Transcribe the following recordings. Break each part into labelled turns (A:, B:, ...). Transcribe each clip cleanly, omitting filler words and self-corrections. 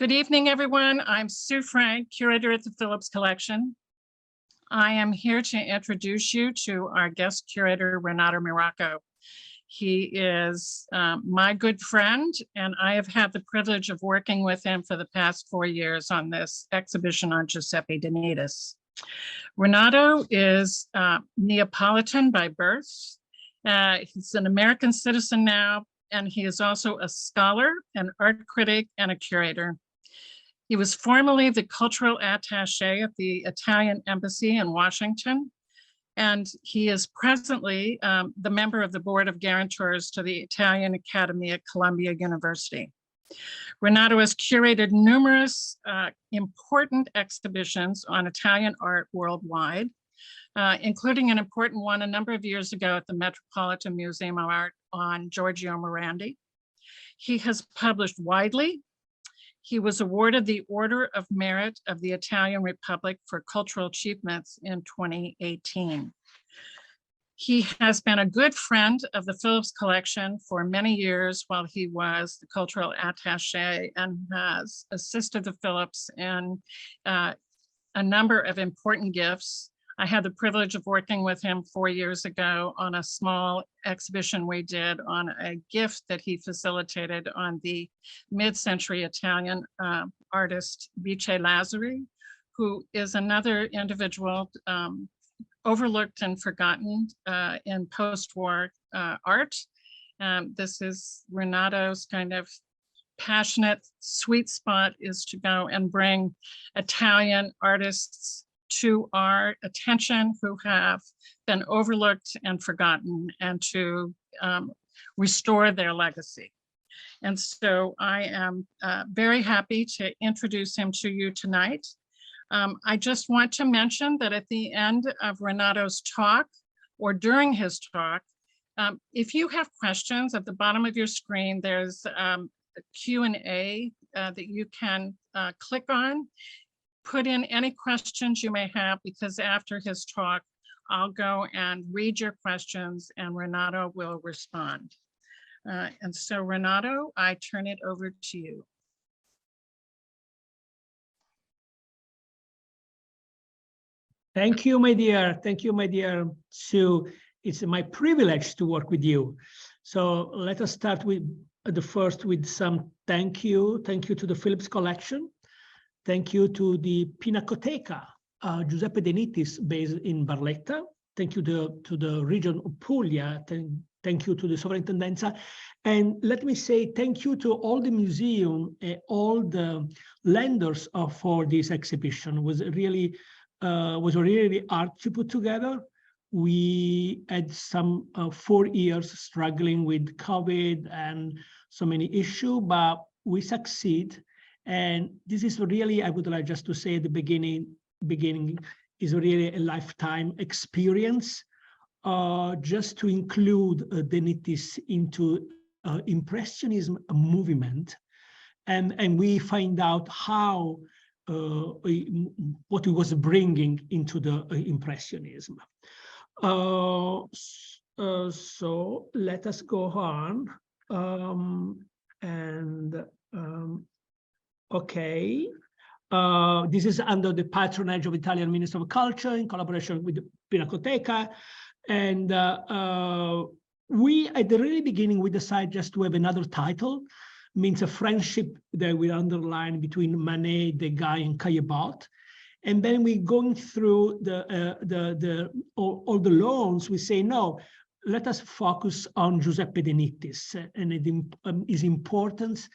A: Good evening, everyone. I'm Sue Frank, curator at the Phillips Collection. I am here to introduce you to our guest curator, Renato Miracco. He is my good friend, and I have had the privilege of working with him for the past 4 years on this exhibition on Giuseppe De Nittis. Renato is Neapolitan by birth. He's an American citizen now, and he is also a scholar, an art critic, and a curator. He was formerly the Cultural Attaché at the Italian Embassy in Washington, and he is presently the member of the Board of Guarantors to the Italian Academy at Columbia University. Renato has curated numerous important exhibitions on Italian art worldwide, including an important one a number of years ago at the Metropolitan Museum of Art on Giorgio Morandi. He has published widely. He was awarded the Order of Merit of the Italian Republic for cultural achievements in 2018. He has been a good friend of the Phillips Collection for many years while he was the cultural attaché, and has assisted the Phillips in a number of important gifts. I had the privilege of working with him 4 years ago on a small exhibition we did on a gift that he facilitated on the mid-century Italian artist Vice Lazzari, who is another individual overlooked and forgotten in post-war art. This is Renato's kind of passionate sweet spot, is to go and bring Italian artists to our attention who have been overlooked and forgotten, and to restore their legacy. And so I am very happy to introduce him to you tonight. I just want to mention that at the end of Renato's talk, or during his talk, if you have questions, at the bottom of your screen, there's a Q&A that you can click on. Put in any questions you may have, because after his talk, I'll go and read your questions and Renato will respond. And so Renato, I turn it over to you.
B: Thank you, my dear. Thank you, my dear Sue. It's my privilege to work with you. So let us start with with some thank you. Thank you to the Phillips Collection. Thank you to the Pinacoteca, Giuseppe De Nittis, based in Barletta. Thank you to the region of Puglia. Thank you to the Sovrintendenza. And let me say thank you to all the museum, all the lenders for this exhibition. It was really hard to put together. We had some 4 years struggling with COVID and so many issues, but we succeed. And this is really, I would like just to say at the beginning is really a lifetime experience, just to include De Nittis into Impressionism movement. And we find out how, what he was bringing into the Impressionism. So let us go on. Okay, this is under the patronage of Italian Ministry of Culture in collaboration with the Pinacoteca. And we, at the very beginning, we decided just to have another title, means a friendship that we underline between Manet, Degas, and Caillebotte. And then we going through all the loans, we say, no, let us focus on Giuseppe De Nittis and his importance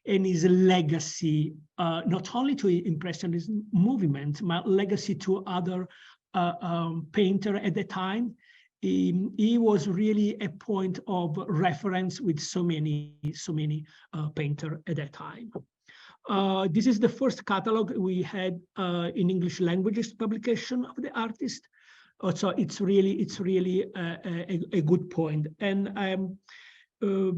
B: and his legacy, not only to the Impressionism movement, but legacy to other painters at the time. He was really a point of reference with so many painters at that time. This is the first catalog we had in English languages publication of the artist. So it's really a good point. And I'm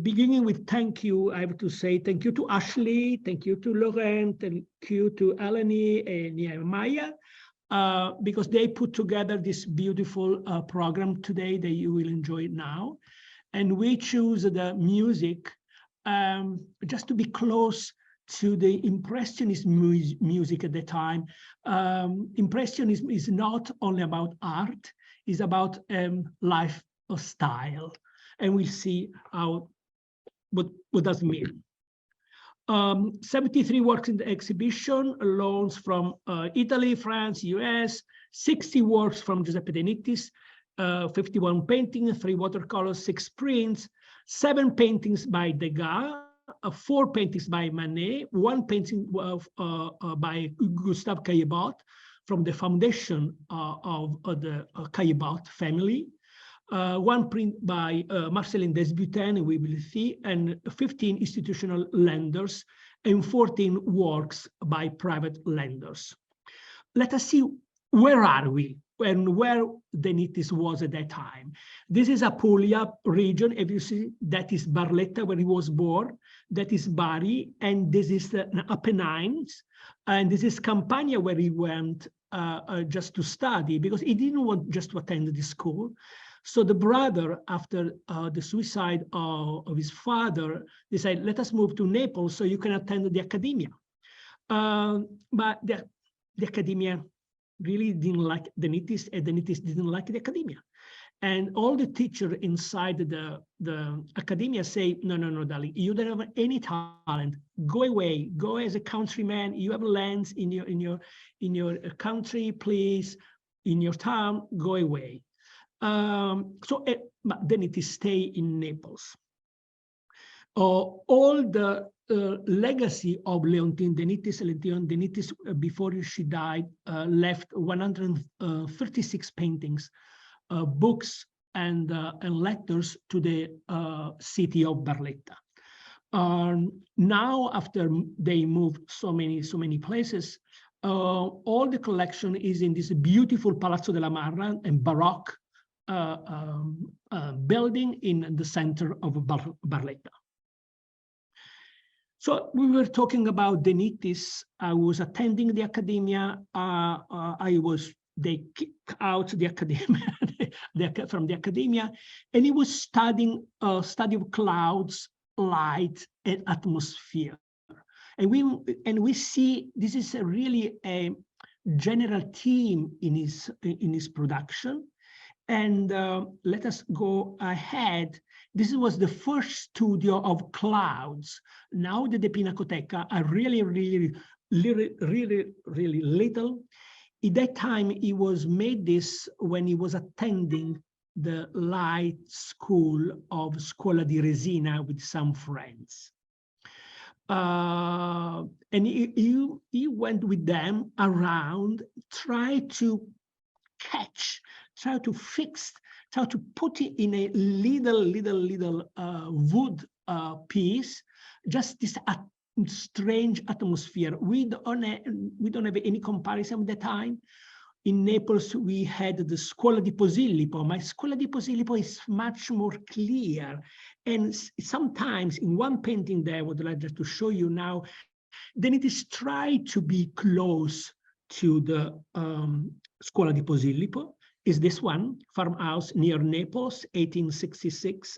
B: beginning with thank you. I have to say thank you to Ashley, thank you to Laurent, thank you to Eleni and Nehemiah, because they put together this beautiful program today that you will enjoy now. And we choose the music just to be close to the Impressionist music at the time. Impressionism is not only about art, it's about lifestyle. And we'll see what does it mean. 73 works in the exhibition, loans from Italy, France, US, 60 works from Giuseppe De Nittis, 51 paintings, 3 watercolors, 6 prints, 7 paintings by Degas, 4 paintings by Manet, 1 painting by Gustave Caillebotte from the foundation of the Caillebotte family, 1 print by Marcelin Desbuten, we will see, and 15 institutional lenders, and 14 works by private lenders. Let us see, where are we and where De Nittis was at that time. This is Apulia region, as you see, that is Barletta, where he was born, that is Bari, and this is the Apennines, and this is Campania, where he went just to study, because he didn't want just to attend the school. So the brother, after the suicide of his father, decided, let us move to Naples so you can attend the academia. But the academia really didn't like De Nittis, and De Nittis didn't like the academia. And all the teachers inside the academia say, no, darling, you don't have any talent. Go away. Go as a countryman. You have lands in your country, please. In your town, go away. But De Nittis stay in Naples. All the legacy of Leontine De Nittis, Leontine De Nittis, before she died, left 136 paintings, books, and letters to the city of Barletta. Now, after they moved so many places, all the collection is in this beautiful Palazzo della Marra and Baroque building in the center of Barletta. So we were talking about De Nittis. I was attending the academia. They kicked out the academia from the academia, and he was studying study of clouds, light, and atmosphere. And we see this is really a general theme in his production. And let us go ahead. This was the first studio of clouds. Now the Pinacoteca are really little. At that time, he was made this when he was attending the light school of Scuola di Resina with some friends. And he went with them around, try to catch, try to fix, try to put it in a little wood piece, just this strange atmosphere. We don't have any comparison at the time. In Naples, we had the Scuola di Posillipo. My Scuola di Posillipo is much more clear. And sometimes in one painting there, I would like just to show you now, then it is tried to be close to the Scuola di Posillipo. Is this one, farmhouse near Naples, 1866.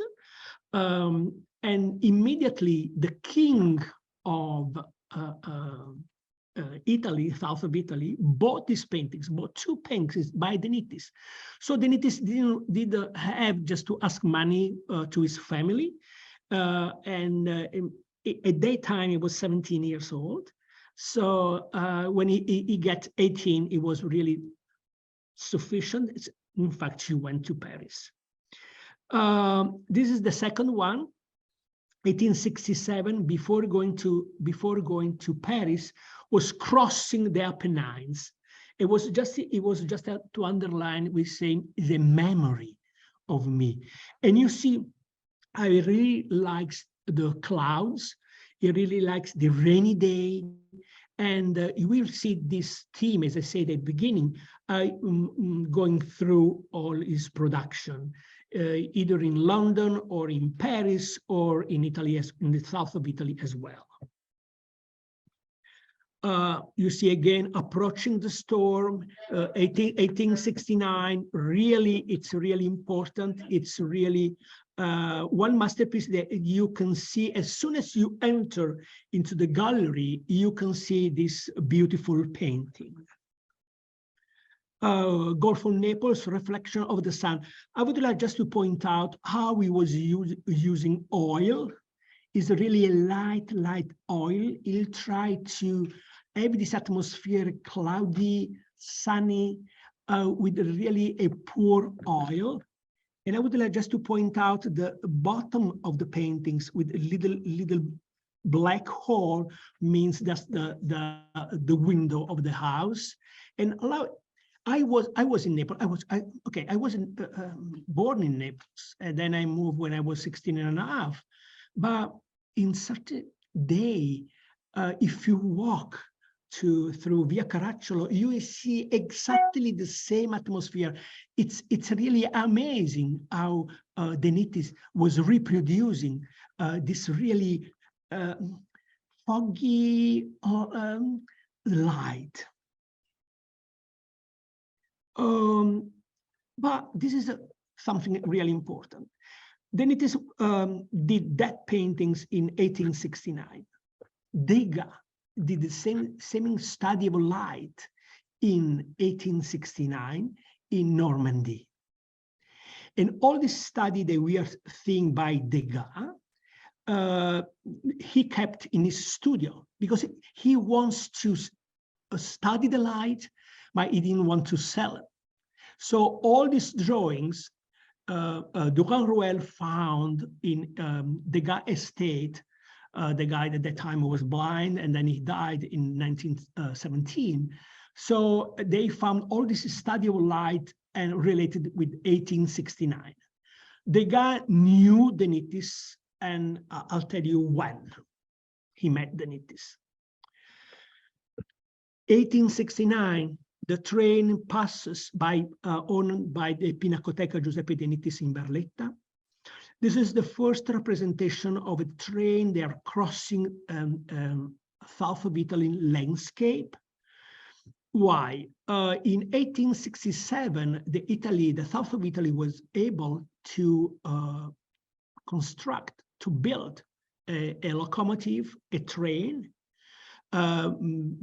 B: And immediately the king of Italy, south of Italy, bought these paintings, bought 2 paintings by De Nittis. So De Nittis didn't have just to ask money to his family. At that time, he was 17 years old. So when he got 18, it was really sufficient. In fact, she went to Paris. This is the second one, 1867. Before going to Paris, was crossing the Apennines. It was just to underline, we saying the memory of me. And you see, I really likes the clouds. He really likes the rainy day. And you will see this theme, as I said at the beginning, going through all his production, either in London or in Paris or in Italy, in the south of Italy as well. You see again, approaching the storm, 1869, really, it's really important. It's really one masterpiece that you can see as soon as you enter into the gallery, you can see this beautiful painting. Gulf of Naples, Reflection of the Sun. I would like just to point out how we was using oil. It's really a light oil. He'll try to have this atmosphere cloudy, sunny, with really a poor oil. And I would like just to point out the bottom of the paintings with a little black hole means that's the window of the house. And I was in Naples. I wasn't born in Naples, and then I moved when I was 16 and a half. But in such a day, if you walk through Via Caracciolo, you will see exactly the same atmosphere. It's really amazing how De Nittis was reproducing this really foggy light. But this is something really important. De Nittis did that paintings in 1869. Degas did the same study of light in 1869 in Normandy. And all this study that we are seeing by Degas, he kept in his studio because he wants to study the light, but he didn't want to sell it. So all these drawings, Duran-Ruel found in Degas' estate. The guy at that time was blind, and then he died in 1917. So they found all this study of light and related with 1869. Degas knew De Nittis, and I'll tell you when he met De Nittis. 1869, the train passes by, owned by the Pinacoteca Giuseppe De Nittis in Barletta. This is the first representation of a train. They are crossing south of Italy landscape. Why? In 1867, the south of Italy was able to build a locomotive, a train.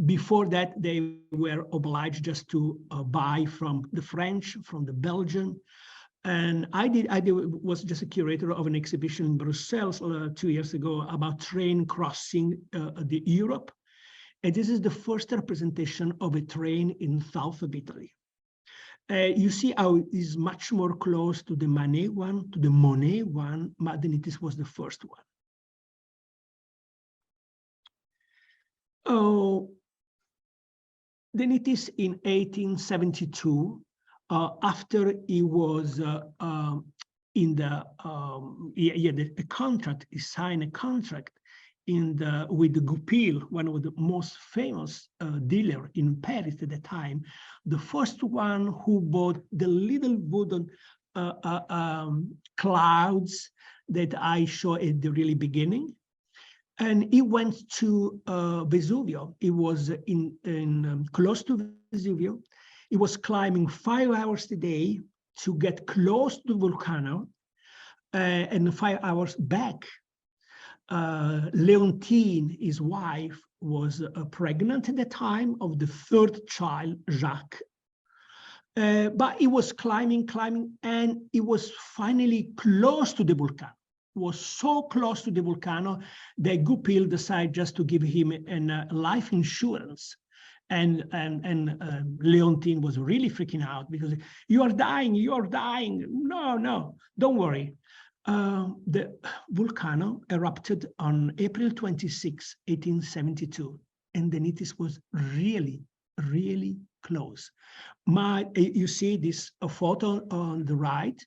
B: Before that, they were obliged just to buy from the French, from the Belgian. And I was just a curator of an exhibition in Brussels 2 years ago about train crossing the Europe. And this is the first representation of a train in south of Italy. You see how it is much more close to the Manet one, to the Monet one, but De Nittis was the first one. Oh, De Nittis in 1872, after he was in the contract, he signed a contract with Goupil, one of the most famous dealer in Paris at the time, the first one who bought the little wooden clouds that I showed at the really beginning. And he went to Vesuvio. He was close to Vesuvio. He was climbing 5 hours a day to get close to the volcano, and 5 hours back. Leontine, his wife, was pregnant at the time of the third child, Jacques. But he was climbing, and he was finally close to the volcano. Was so close to the volcano that Goupil decided just to give him a life insurance. And Leontine was really freaking out because you are dying. No, don't worry. The volcano erupted on April 26, 1872, and De Nittis was really, really close. You see this photo on the right.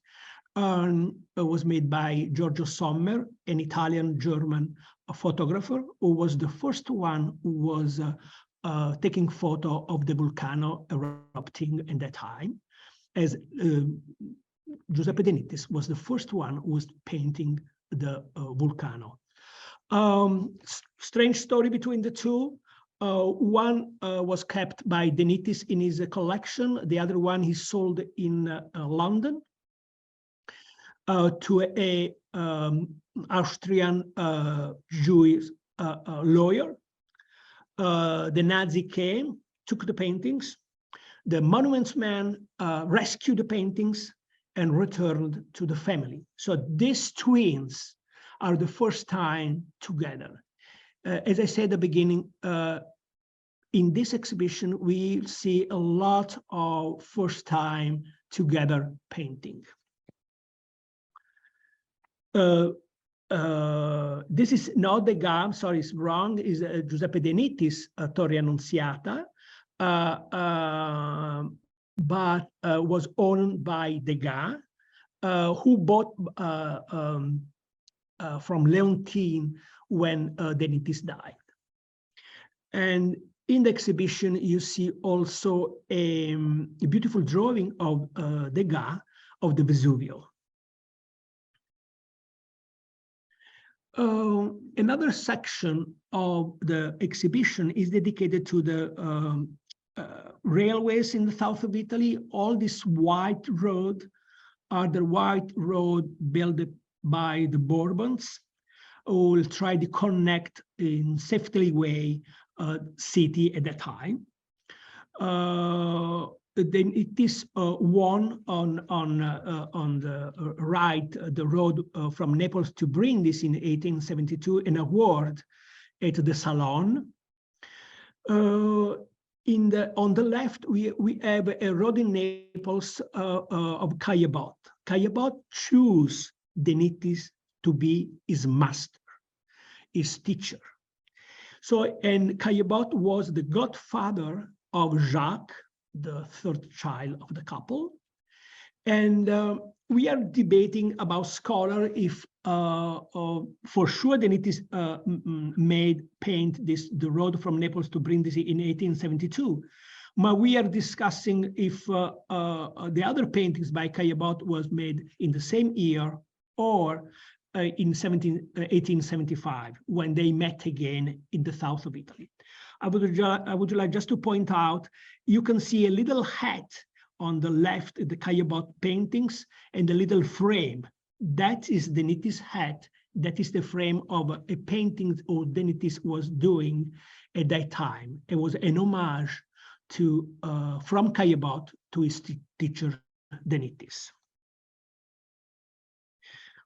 B: Was made by Giorgio Sommer, an Italian-German photographer, who was the first one who was taking photo of the volcano erupting at that time, as Giuseppe De Nittis was the first one who was painting the volcano. Strange story between the two. One was kept by De Nittis in his collection. The other one he sold in London to a Austrian Jewish lawyer. The Nazi came, took the paintings. The monuments man rescued the paintings and returned to the family. So these twins are the first time together. As I said at the beginning, in this exhibition, we see a lot of first time together painting. This is not the guy, I'm sorry, it's wrong, is Giuseppe De Nittis, Torre Annunziata, but was owned by Degas, who bought from Leontine when De Nittis died. And in the exhibition, you see also a beautiful drawing of Degas of the Vesuvio. Another section of the exhibition is dedicated to the railways in the south of Italy. All this white road are the white road built by the Bourbons, who will try to connect in safely way city at that time. Then it is one on the right, the road from Naples to Brindisi in 1872, an award at the Salon. On the left, we have a road in Naples of Caillebotte. Caillebotte chose De Nittis to be his master, his teacher. So, and Caillebotte was the godfather of Jacques, the third child of the couple. And we are debating about scholar if for sure De Nittis paint the road from Naples to Brindisi in 1872. But we are discussing if the other paintings by Caillebotte was made in the same year or in 1875, when they met again in the south of Italy. I would like just to point out, you can see a little hat on the left, the Caillebotte paintings, and a little frame. That is De Nittis' hat. That is the frame of a painting De Nittis was doing at that time. It was an homage to from Caillebotte to his teacher De Nittis.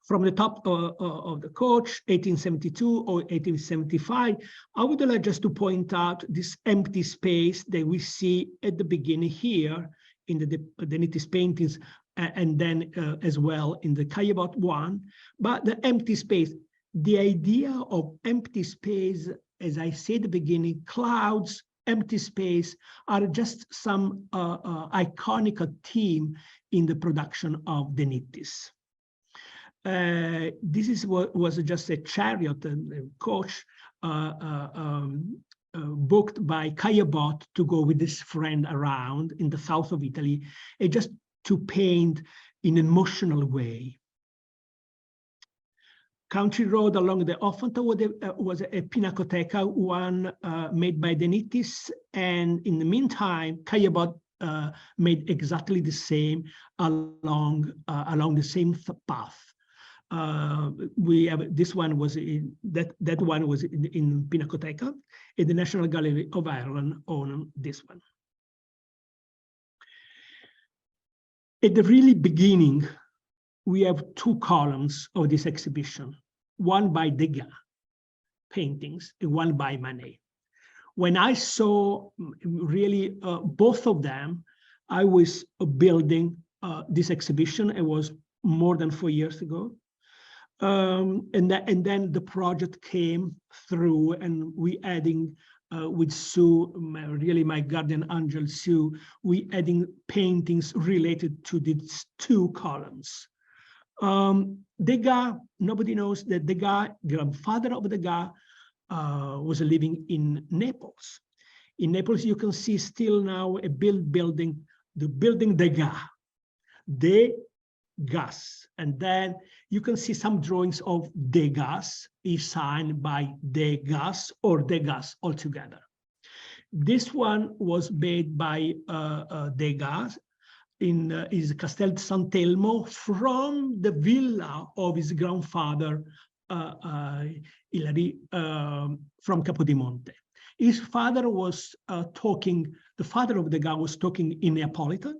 B: From the top of the coach, 1872 or 1875, I would like just to point out this empty space that we see at the beginning here in the De Nittis paintings, and then as well in the Caillebotte one. But the empty space, the idea of empty space, as I said at the beginning, clouds, empty space are just some iconic theme in the production of De Nittis. This is what was just a chariot and coach booked by Caillebotte to go with his friend around in the south of Italy, and just to paint in an emotional way. Country road along the Ofanto was a pinacoteca, one made by De Nittis, and in the meantime, Caillebotte made exactly the same along the same path. We have this one was in that one was in Pinacoteca, and the National Gallery of Ireland owned this one. At the really beginning, we have two columns of this exhibition, one by Degas paintings and one by Manet. When I saw really both of them, I was building this exhibition. It was more than 4 years ago. And then the project came through, and we adding with Sue, really my guardian angel Sue, we adding paintings related to these two columns. Degas, nobody knows that Degas, grandfather of Degas, was living in Naples. In Naples, you can see still now a building, the building Degas. Degas, and then you can see some drawings of Degas is signed by Degas or Degas altogether. This one was made by Degas. in his Castel Sant'Elmo from the villa of his grandfather, Hilary, from Capodimonte. His father was the father of Degas was talking in Neapolitan.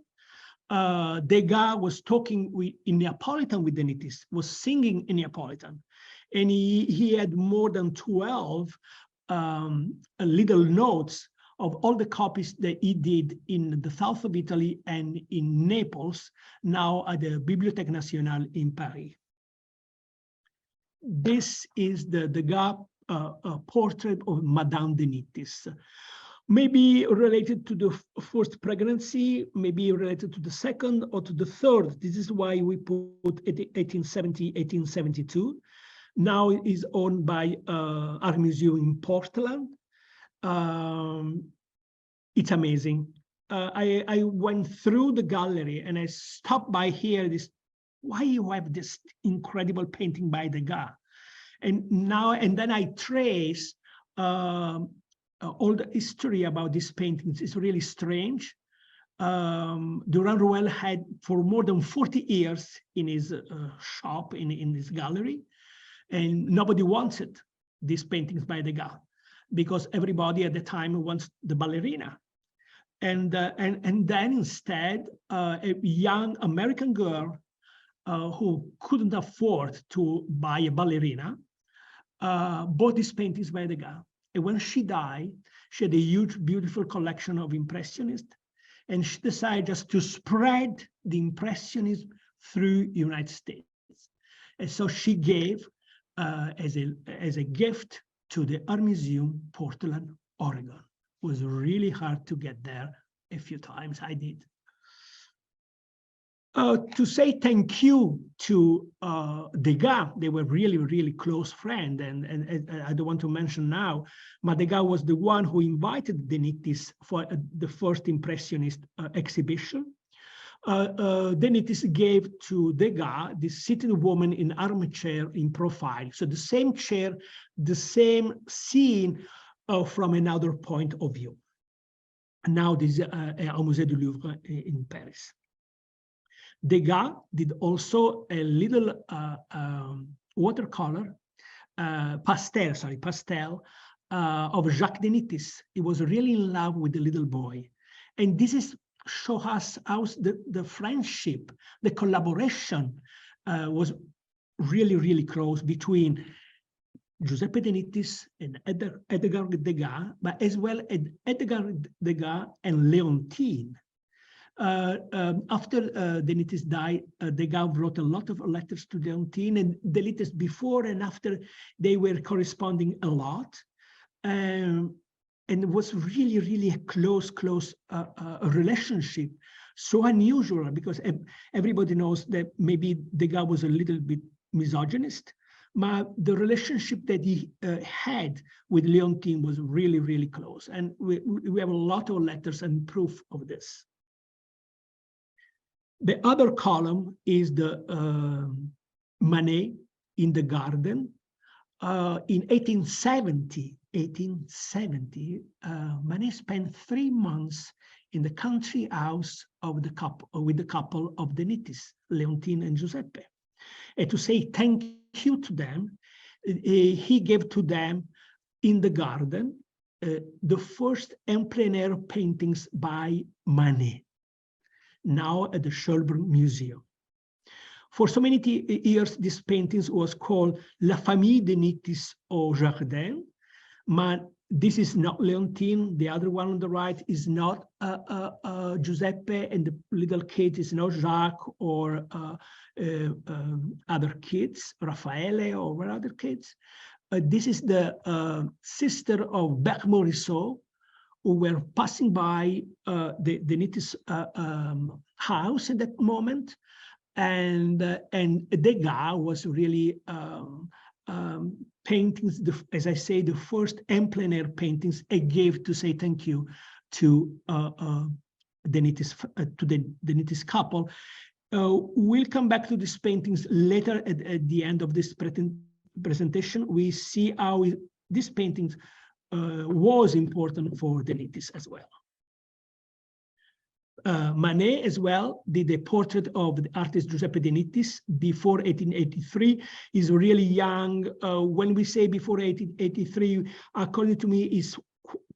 B: Degas was talking in Neapolitan with De Nittis, was singing in Neapolitan. And he had more than 12 little notes of all the copies that he did in the south of Italy and in Naples, now at the Bibliothèque Nationale in Paris. This is the Degas portrait of Madame De Nittis. Maybe related to the first pregnancy, maybe related to the second or to the third. This is why we put 1870, 1872. Now it is owned by Art Museum in Portland. It's amazing. I went through the gallery and I stopped by here. Why you have this incredible painting by Degas? And then I trace all the history about these paintings. It's really strange. Durand-Ruel had for more than 40 years in his shop, in this gallery, and nobody wanted these paintings by Degas because everybody at the time wants the ballerina. And then instead, a young American girl who couldn't afford to buy a ballerina bought these paintings by Degas. And when she died, she had a huge, beautiful collection of Impressionists, and she decided just to spread the Impressionism through the United States. And so she gave as a gift to the Art Museum, Portland, Oregon. It was really hard to get there. A few times I did. To say thank you to Degas, they were really, really close friends, and I don't want to mention now, but Degas was the one who invited De Nittis for the first Impressionist exhibition. De Nittis gave to Degas this sitting woman in armchair in profile, so the same chair, the same scene from another point of view. Now this is au Musée du Louvre in Paris. Degas did also a little watercolor, pastel of Jacques De Nittis. He was really in love with the little boy. And this is show us how the friendship, the collaboration was really, really close between Giuseppe De Nittis and Edgar Degas, but as well as Edgar Degas and Leontine. After De Nittis died, Degas wrote a lot of letters to Leontine, and De Nittis before and after, they were corresponding a lot. And it was really, really a close relationship. So unusual, because everybody knows that maybe Degas was a little bit misogynist, but the relationship that he had with Leontine was really, really close. And we have a lot of letters and proof of this. The other column is the Manet in the garden. In 1870, Manet spent 3 months in the country house of the couple, with the couple of De Nittis, Leontine and Giuseppe. And to say thank you to them, he gave to them in the garden the first en plein air paintings by Manet, now at the Schönbrunn Museum. For so many years, this paintings was called La Famille de Nittis au Jardin, but this is not Leontine. The other one on the right is not Giuseppe, and the little kid is not Jacques or other kids, Raffaele or other kids. This is the sister of Bec Morisot, who were passing by the Nittis house at that moment, and Degas was really paintings, as I say, the first en plein air paintings I gave to say thank you to the Nittis couple. We'll come back to these paintings later at the end of this presentation. We see how these paintings was important for De Nittis as well. Manet as well did a portrait of the artist Giuseppe De Nittis before 1883. He's really young. When we say before 1883, according to me, is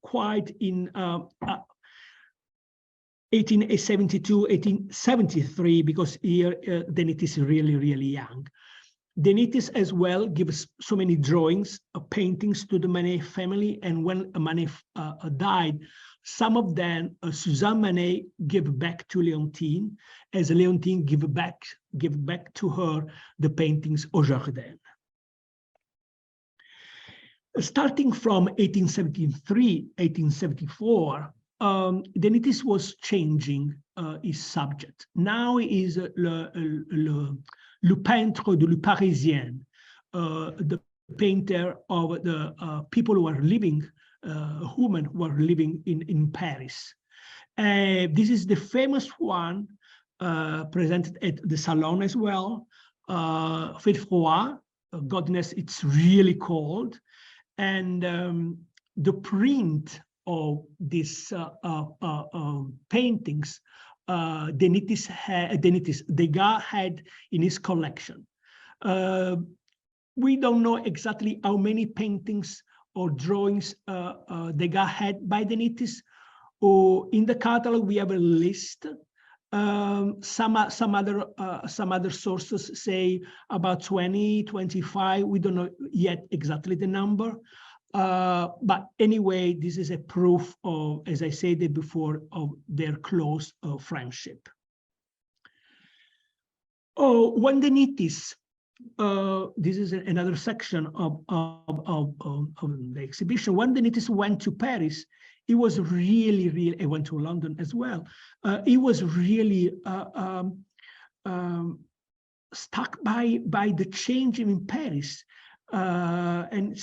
B: quite in 1872, 1873, because here De Nittis is really, really young. De Nittis as well gives so many drawings, paintings to the Manet family, and when Manet died, some of them Suzanne Manet gave back to Leontine, as Leontine give back to her the paintings au jardin. Starting from 1873, 1874, De Nittis was changing his subject. Now he is le peintre de le Parisien, the painter of the people who are living, women who are living in Paris. This is the famous one presented at the Salon as well. Fait froid, goodness, it's really cold. And the print of these paintings, Degas had in his collection. We don't know exactly how many paintings or drawings Degas had by De Nittis. In the catalog, we have a list. Some other sources say about 20, 25. We don't know yet exactly the number. But anyway, this is a proof of, as I said before, of their close friendship. When De Nittis, this is another section of the exhibition. When De Nittis went to Paris, he was really, I went to London as well. He was really stuck by the change in Paris. And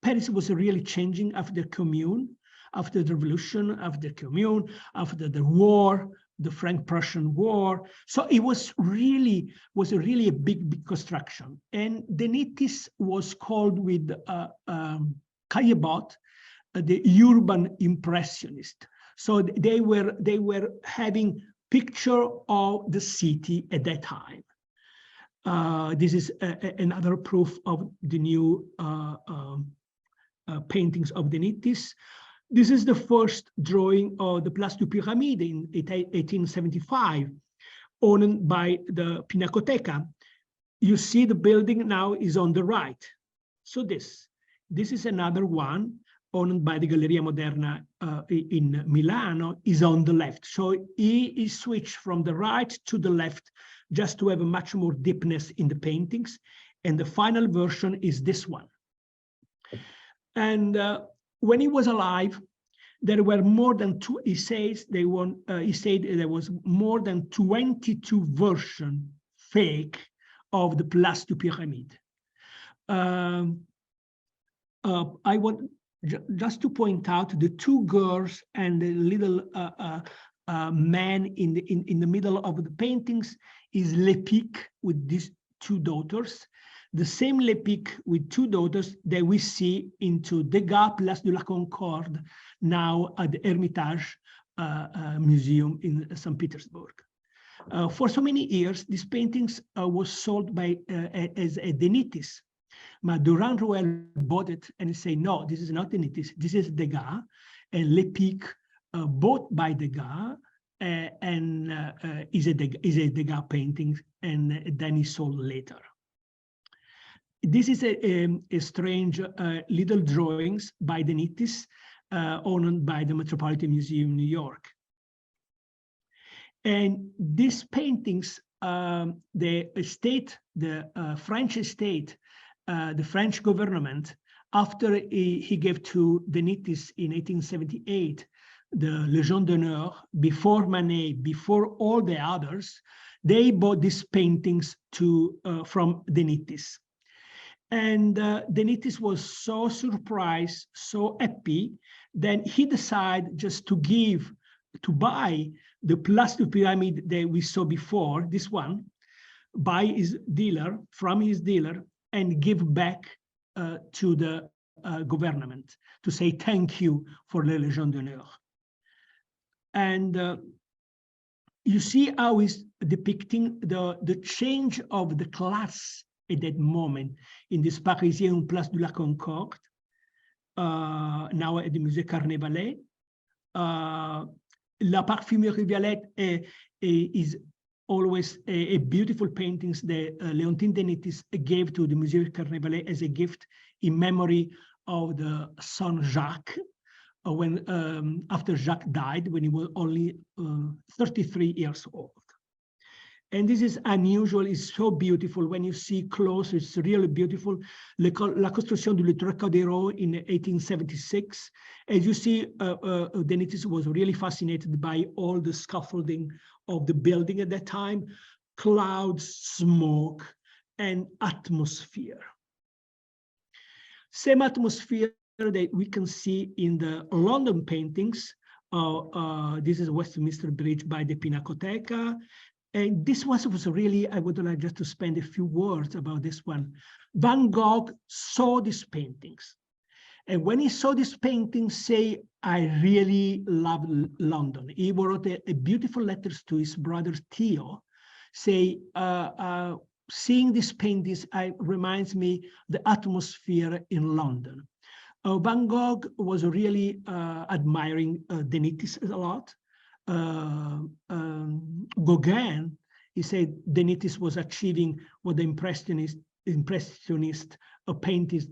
B: Paris was really changing after the Commune, after the Revolution, after the Commune, after the war, the Franco-Prussian War. So it was really a big construction. And De Nittis was called with Caillebotte, the urban impressionist. So they were having picture of the city at that time. This is another proof of the new paintings of De Nittis. This is the first drawing of the Place du Pyramide in 1875, owned by the Pinacoteca. You see the building now is on the right. So this is another one owned by the Galleria Moderna in Milano, is on the left. So he is switched from the right to the left just to have a much more deepness in the paintings. And the final version is this one. And when he was alive, there were more than two, he said there was more than 22 versions fake of the Place du Pyramide. I want just to point out the two girls and the little man in the middle of the paintings is Lepic with these two daughters. The same Lepic with two daughters that we see into Degas Place de la Concorde, now at the Hermitage Museum in St. Petersburg. For so many years, these paintings was sold by as a De Nittis. But Durand Ruel bought it and said, no, this is not De Nittis, this is Degas, and Lepic bought by Degas, and is a Degas painting, and then he sold later. This is a strange little drawings by De Nittis, owned by the Metropolitan Museum in New York. And these paintings, the French state, the French government, after he gave to De Nittis in 1878 the Légion d'honneur, before Manet, before all the others, they bought these paintings from De Nittis. And De Nittis was so surprised, so happy, then he decided just to buy the Place du Pyramide that we saw before, this one, by his dealer, from his dealer, and give back to the government to say thank you for the Légion d'honneur. And you see how he's depicting the change of the class at that moment in this Parisien Place de la Concorde, now at the Musée Carnavalet. La Parfumerie Violette is always a beautiful paintings that Leontine De Nittis gave to the Musée Carnavalet as a gift in memory of the son Jacques, when after Jacques died, when he was only 33 years old. And this is unusual, it's so beautiful. When you see close, it's really beautiful. La Construction du Trocadéro in 1876. As you see, De Nittis was really fascinated by all the scaffolding of the building at that time, clouds, smoke, and atmosphere. Same atmosphere that we can see in the London paintings. This is Westminster Bridge by the Pinacoteca. And this was really, I would like just to spend a few words about this one. Van Gogh saw these paintings. And when he saw these paintings, say, I really love London. He wrote a beautiful letters to his brother Theo, say, seeing these paintings reminds me the atmosphere in London. Van Gogh was really admiring De Nittis a lot. Gauguin, he said De Nittis was achieving what the Impressionist painters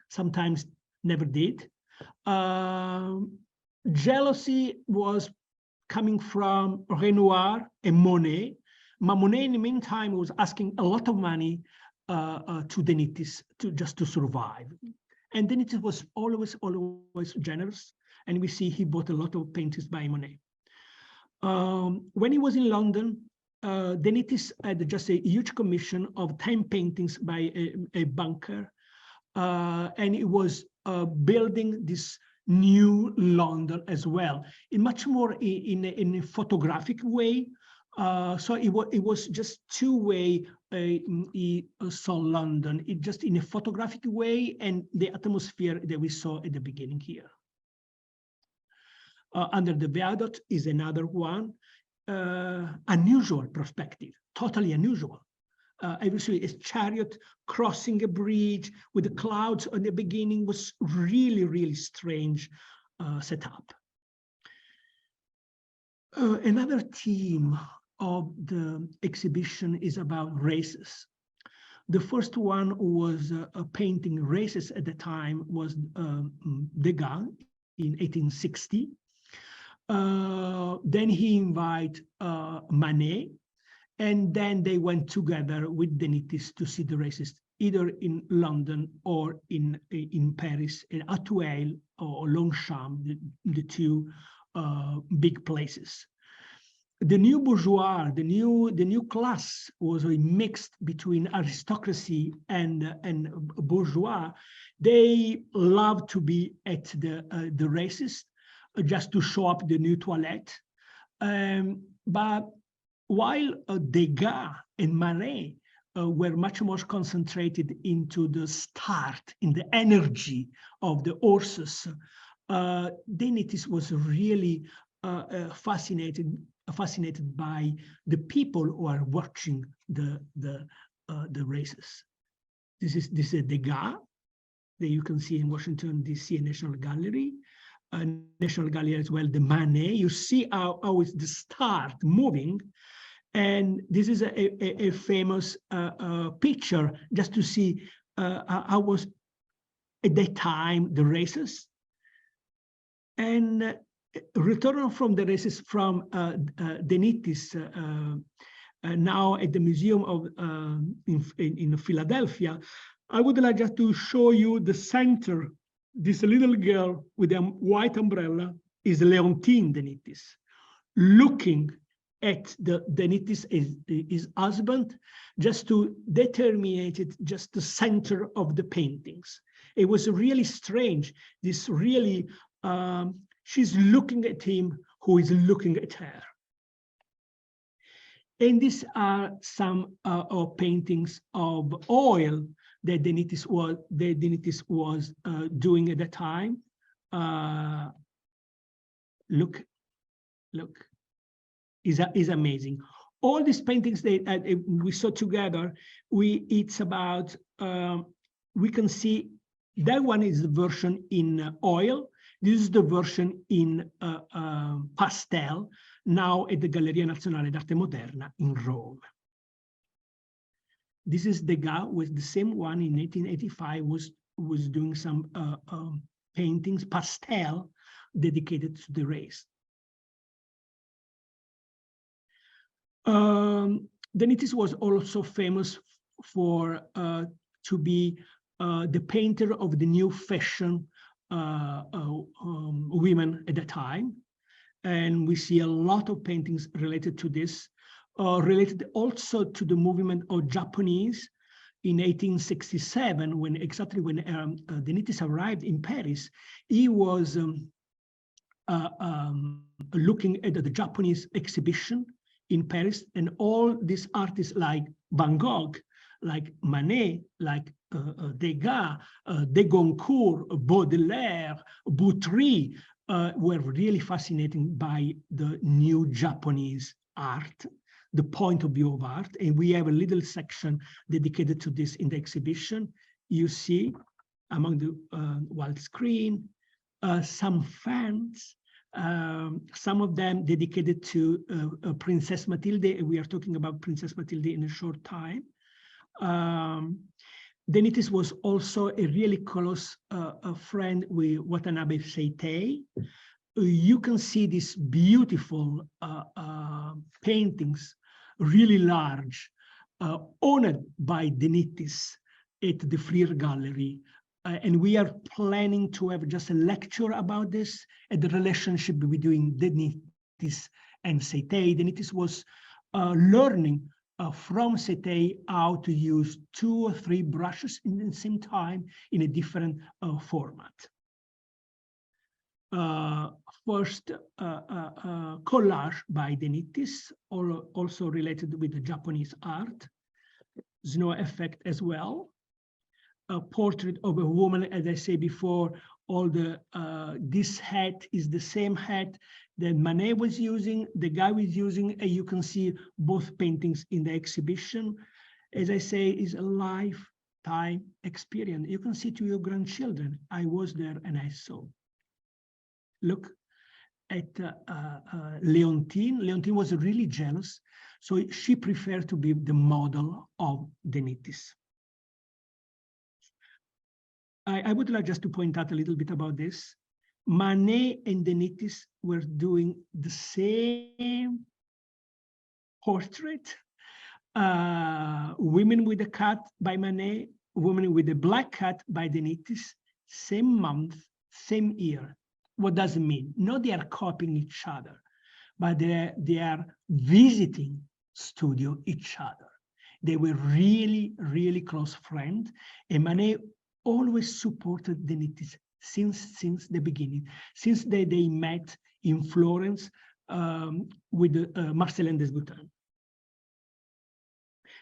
B: sometimes never did. Jealousy was coming from Renoir and Monet. Monet, in the meantime, was asking a lot of money to De Nittis just to survive. And De Nittis was always generous. And we see he bought a lot of paintings by Monet. When he was in London, De Nittis had just a huge commission of 10 paintings by a banker. And it was building this new London as well, in much more in a photographic way. So it was just two-way he saw London, it just in a photographic way, and the atmosphere that we saw at the beginning here. Under the Viaduct is another one, unusual perspective, totally unusual. Obviously, a chariot crossing a bridge with the clouds at the beginning was really strange setup. Another theme of the exhibition is about races. The first one was painting races at the time was Degas in 1860. Then he invited Manet, and then they went together with De Nittis to see the races, either in London or in Paris, in Atoile or Longchamp, the two big places. The new bourgeois, the new class was a mixed between aristocracy and bourgeois. They loved to be at the races, just to show up the new toilette. But while Degas and Manet were much more concentrated into the start, in the energy of the horses, De Nittis was really fascinated by the people who are watching the races. This is Degas that you can see in Washington D.C. National Gallery. National Gallery as well, the Manet. You see how it's the start moving. And this is a famous picture just to see how was at that time the races. And return from the races from De Nittis, now at the Museum of in Philadelphia, I would like just to show you the center. This little girl with a white umbrella is Leontine De Nittis, looking at De Nittis as his husband, just to determine it, just the center of the paintings. It was really strange. This really, she's looking at him, who is looking at her. And these are some paintings of oil that De Nittis was doing at the time. Look Look, is amazing. All these paintings that we saw together, it's about, we can see that one is the version in oil. This is the version in pastel, now at the Galleria Nazionale d'Arte Moderna in Rome. This is Degas, with the same one in 1885, was doing some paintings, pastel, dedicated to the race. De Nittis was also famous for to be the painter of the new fashion women at the time, and we see a lot of paintings related to this, related also to the movement of Japanese in 1867, when De Nittis arrived in Paris. He was looking at the Japanese exhibition in Paris, and all these artists like Van Gogh, like Manet, like Degas, de Goncourt, Baudelaire, Boutry, were really fascinated by the new Japanese art, the point of view of art. And we have a little section dedicated to this in the exhibition. You see among the wild screen, some fans, some of them dedicated to Princess Mathilde. We are talking about Princess Mathilde in a short time. De Nittis was also a really close friend with Watanabe Seitei. You can see these beautiful paintings, really large, owned by De Nittis at the Freer Gallery. And we are planning to have just a lecture about this and the relationship between De Nittis and Seitei. De Nittis was learning from Seitei how to use 2 or 3 brushes in the same time in a different format. First, collage by De Nittis, also related with the Japanese art. Snow effect as well. A portrait of a woman, as I said before, all the this hat is the same hat that Manet was using, the guy was using, and you can see both paintings in the exhibition. As I say, is a lifetime experience. You can see to your grandchildren. I was there and I saw. Look at Leontine. Leontine was really jealous, so she preferred to be the model of De Nittis. I would like just to point out a little bit about this. Manet and De Nittis were doing the same portrait. Women with a cat by Manet, women with a black cat by De Nittis, same month, same year. What does it mean? Not they are copying each other, but they are visiting studio each other. They were really, really close friends, and Manet always supported De Nittis since the beginning, since they met in Florence with Marcellin Desboutin.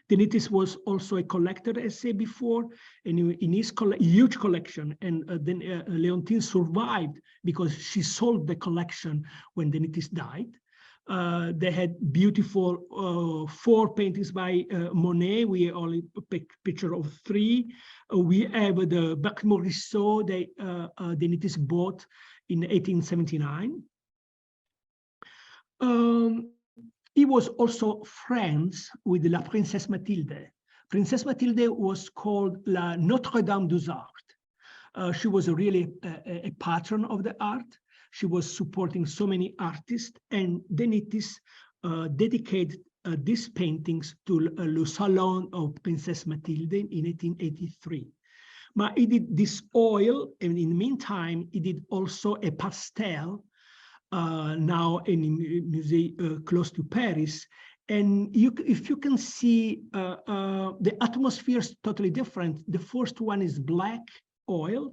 B: De Nittis was also a collector, as I said before, and in his huge collection, and then Leontine survived because she sold the collection when De Nittis died. They had beautiful 4 paintings by Monet. We only pick picture of 3. We have the Bec Morisot that De Nittis bought in 1879. He was also friends with La Princesse Mathilde. Princess Mathilde was called La Notre-Dame des Arts. She was really a patron of the art. She was supporting so many artists, and De Nittis dedicated these paintings to Le Salon of Princess Mathilde in 1883. But he did this oil, and in the meantime, he did also a pastel, now in a museum close to Paris. And if you can see, the atmosphere is totally different. The first one is black oil,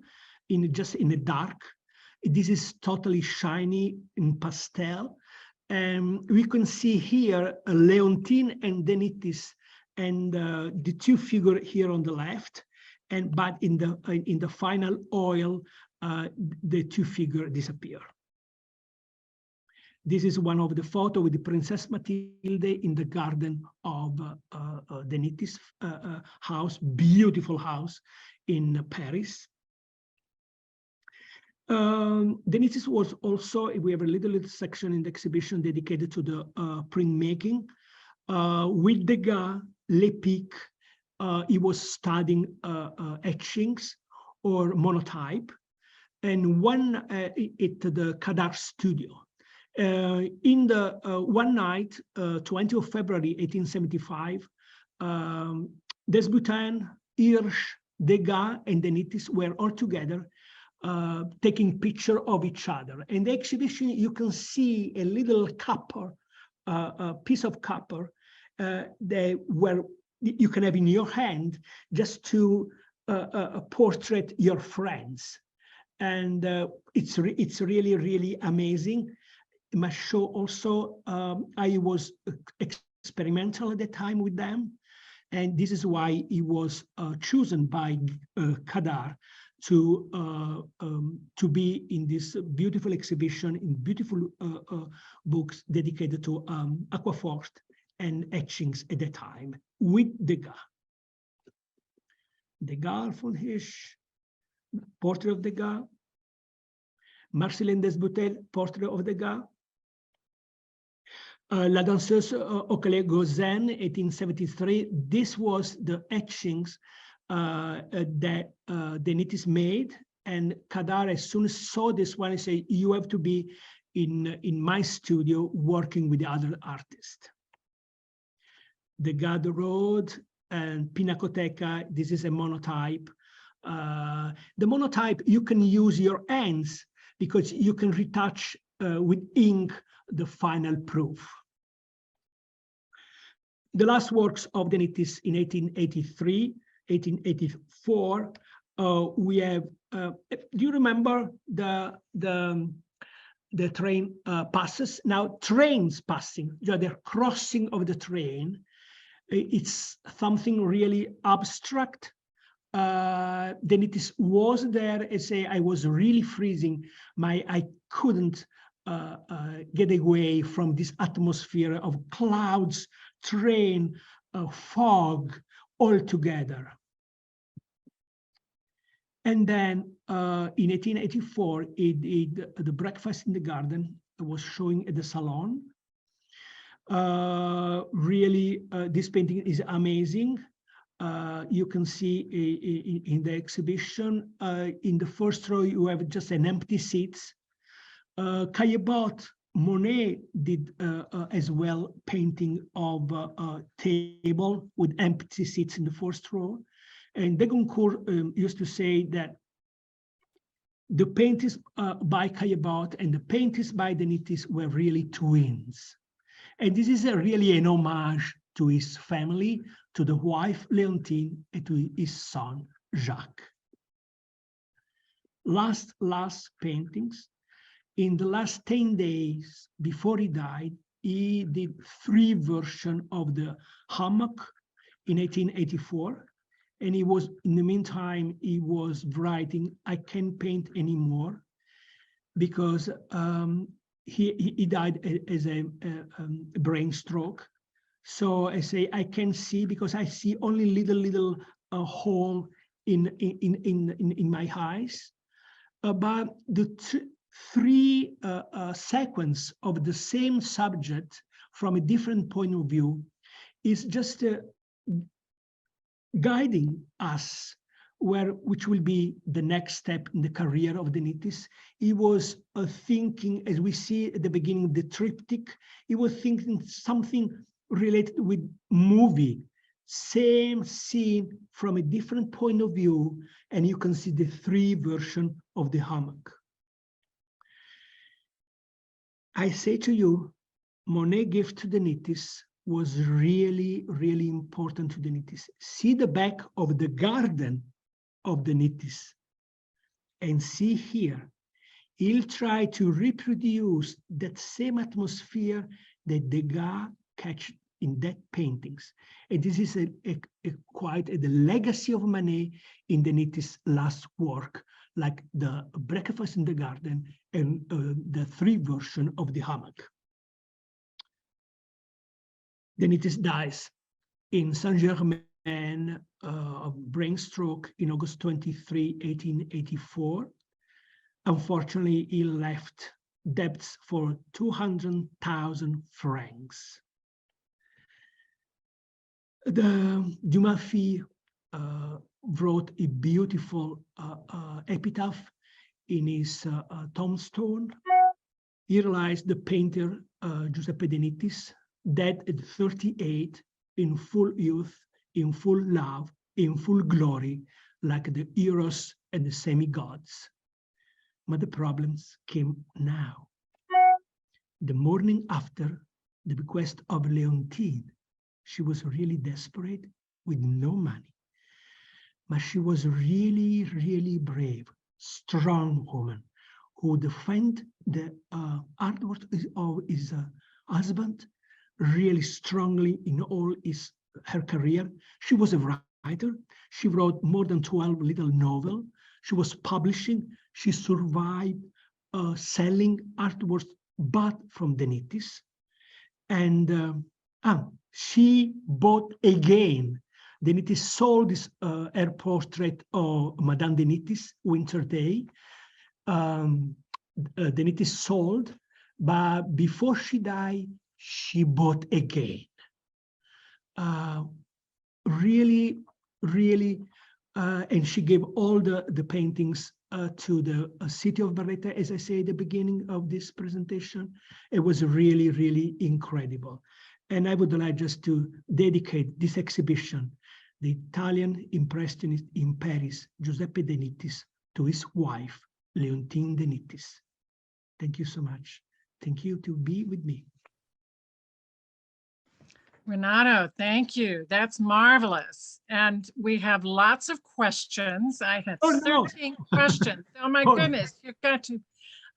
B: just in the dark. This is totally shiny in pastel. And we can see here Leontine and De Nittis, and the 2 figures here on the left. But in the final oil, the 2 figures disappear. This is one of the photos with the Princess Matilde in the garden of De Nittis house, beautiful house in Paris. De Nittis was also, we have a little section in the exhibition dedicated to the printmaking. With Degas, Lepic, he was studying etchings or monotype, and one at the Cadar studio. In the one night, 20th of February, 1875, Desboutin, Hirsch, Degas, and De Nittis were all together taking picture of each other. In the exhibition, you can see a little copper, a piece of copper where you can have in your hand just to portrait your friends. And it's really, really amazing. It must show also I was experimental at the time with them. And this is why he was chosen by Cadar to be in this beautiful exhibition, in beautiful books dedicated to aquaforte and etchings at the time with Degas. Degas, von Hirsch, portrait of Degas. Marcellin Desboutin, portrait of Degas. La danseuse Occlé-Gozin, 1873. This was the etchings that De Nittis made, and Cadar, as soon as saw this one, he said, "You have to be in my studio working with the other artists." Degas the Road and Pinacoteca. This is a monotype. The monotype, you can use your hands because you can retouch with ink the final proof. The last works of De Nittis in 1883, 1884, we have, do you remember the train passes? Now trains passing, they're crossing of the train. It's something really abstract. De Nittis was there and say, I was really freezing. I couldn't get away from this atmosphere of clouds, train, fog, all together. And then in 1884, the breakfast in the garden was showing at the salon. Really, this painting is amazing. You can see in the exhibition, in the first row, you have just an empty seats. Caillebotte, Monet did as well painting of a table with empty seats in the first row. And de Goncourt used to say that the paintings by Caillebotte and the paintings by De Nittis were really twins. And this is really an homage to his family, to the wife Leontine, and to his son Jacques. Last paintings. In the last 10 days before he died, he did 3 versions of the hammock in 1884. And he was, in the meantime, he was writing, I can't paint anymore, because he died as a brain stroke. So I say, I can see, because I see only little hole in my eyes. But the 3 sequence of the same subject from a different point of view is just guiding us which will be the next step in the career of De Nittis. He was thinking, as we see at the beginning, the triptych, he was thinking something related with movie, same scene from a different point of view, and you can see the 3 versions of the hammock. I say to you, Monet gift to De Nittis was really, really important to De Nittis. See the back of the garden of De Nittis, and see here, he'll try to reproduce that same atmosphere that Degas catch in that paintings. And this is quite the legacy of Manet in De Nittis' last work, like the breakfast in the garden and the 3 version of the hammock. De Nittis dies in Saint-Germain of brain stroke in August 23, 1884. Unfortunately, he left debts for 200,000 francs. The Dumas wrote a beautiful epitaph in his tombstone. He realized the painter Giuseppe De Nittis, dead at 38, in full youth, in full love, in full glory, like the heroes and the semi-gods. But the problems came now. The morning after the bequest of Leontine, she was really desperate with no money. But she was really, really brave, strong woman who defended the artwork of his husband really strongly in all her career. She was a writer. She wrote more than 12 little novels. She was publishing. She survived selling artworks bought from De Nittis. And she bought again. De Nittis sold this her portrait of Madame De Nittis, Winter Day. De Nittis sold, but before she died, she bought again. Really, and she gave all the paintings to the city of Barletta, as I say at the beginning of this presentation. It was really, really incredible. And I would like just to dedicate this exhibition, the Italian Impressionist in Paris, Giuseppe De Nittis, to his wife, Leontine De Nittis. Thank you so much. Thank you to be with me.
A: Renato, thank you. That's marvelous. And we have lots of questions. I have 13 questions. Oh my goodness, you've got to.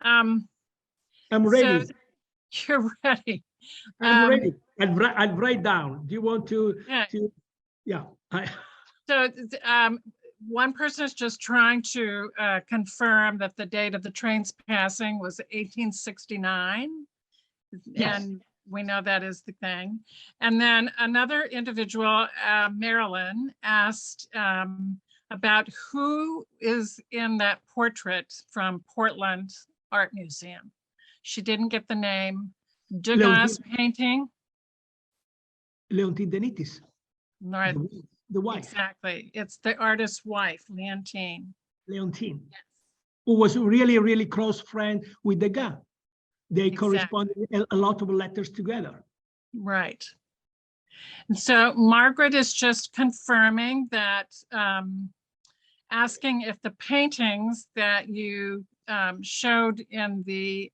A: I'm
B: ready.
A: So you're ready.
B: I'm ready. I'll write down. Do you want to?
A: Yeah.
B: Yeah.
A: So one person is just trying to confirm that the date of the train's passing was 1869.
B: Yes.
A: And we know that is the thing. And then another individual, Marilyn, asked about who is in that portrait from Portland Art Museum. She didn't get the name. Degas painting.
B: Leontine De Nittis.
A: Right.
B: The wife.
A: Exactly. It's the artist's wife, Leontine.
B: Leontine.
A: Yes.
B: Who was really, really close friend with Degas. They corresponded a lot of letters together.
A: Right. And so Margaret is just confirming that, asking if the paintings that you showed in the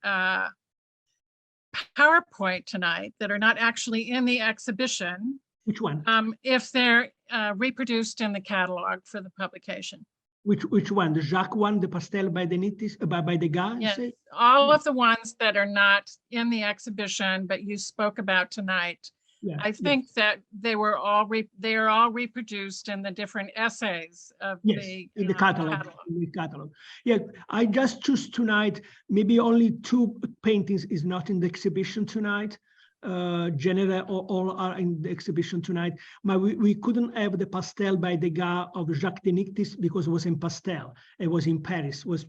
A: PowerPoint tonight that are not actually in the exhibition.
B: Which one?
A: If they're reproduced in the catalog for the publication.
B: Which one? The Jacques one, the pastel by De Nittis, by Degas?
A: Yes, all of the ones that are not in the exhibition, but you spoke about tonight. Yeah, I think that they were all reproducced in the different essays of
B: in the catalog. In the catalog. Yeah, I just choose tonight. Maybe only 2 paintings is not in the exhibition tonight. Generally, all are in the exhibition tonight. But we couldn't have the pastel by Degas of Jacques De Nittis because it was in pastel. It was in Paris. Was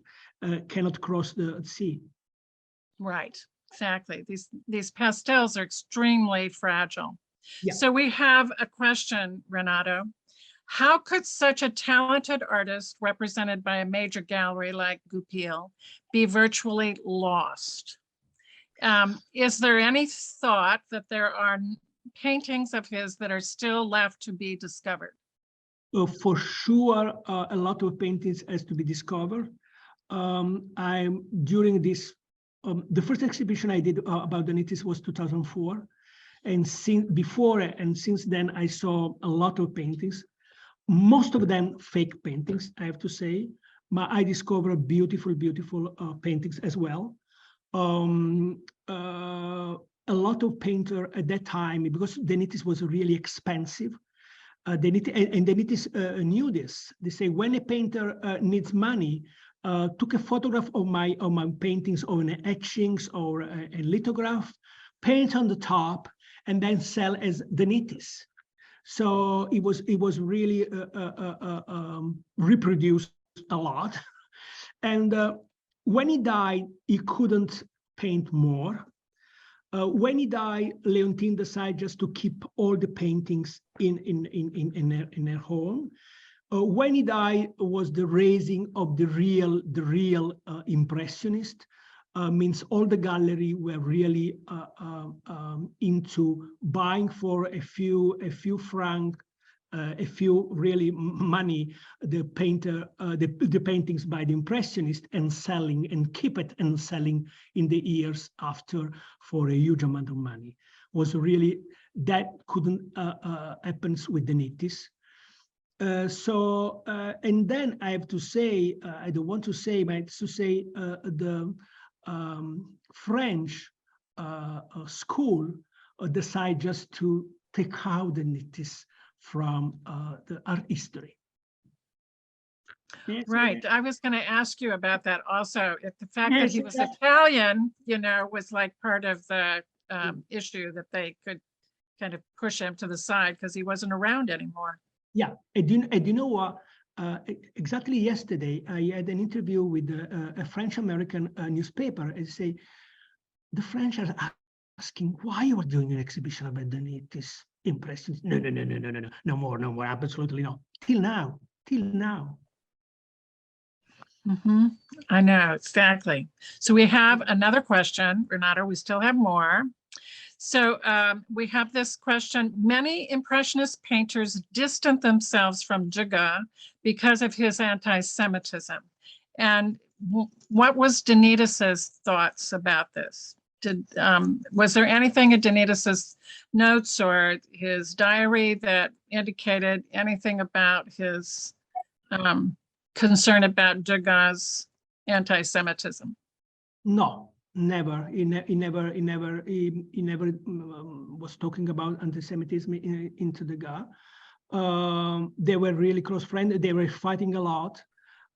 B: cannot cross the sea. Right.
A: Exactly. These pastels are extremely fragile.
B: Yeah.
A: So we have a question, Renato. How could such a talented artist represented by a major gallery like Goupil be virtually lost? Is there any thought that there are paintings of his that are still left to be discovered?
B: For sure, a lot of paintings has to be discovered. During this, the first exhibition I did about De Nittis was 2004. And since then, I saw a lot of paintings, most of them fake paintings, I have to say, but I discovered beautiful, beautiful paintings as well. A lot of painters at that time, because De Nittis was really expensive. De Nittis knew this. They say when a painter needs money, took a photograph of my paintings or an etchings or a lithograph, paint on the top, and then sell as De Nittis. So it was really reproduced a lot. And when he died, he couldn't paint more. When he died, Leontine decided just to keep all the paintings in her home. When he died was the raising of the real Impressionist. Means all the gallery were really into buying for a few franc, a few really money, the paintings by the Impressionists, and selling and keep it and selling in the years after for a huge amount of money. Was really that couldn't happen with De Nittis. And then I have to say, I don't want to say, but to say the French school decide just to take out the Nittis from the art history. Yes,
A: Right. I was going to ask you about that also. If the fact that he was Italian, was like part of the issue that they could kind of push him to the side because he wasn't around anymore.
B: Yeah, and you know what? Exactly yesterday, I had an interview with a French-American newspaper, and say the French are asking why you are doing an exhibition about De Nittis Impressions. No more, absolutely not. Till now.
A: Mm-hmm. I know, exactly. So we have another question, Renato. We still have more. So we have this question. Many Impressionist painters distant themselves from Degas because of his anti-Semitism. And what was De Nittis's thoughts about this? Was there anything in De Nittis's notes or his diary that indicated anything about his concern about Degas' anti-Semitism?
B: No. Never. He never was talking about anti-Semitism into Degas. They were really close friends. They were fighting a lot,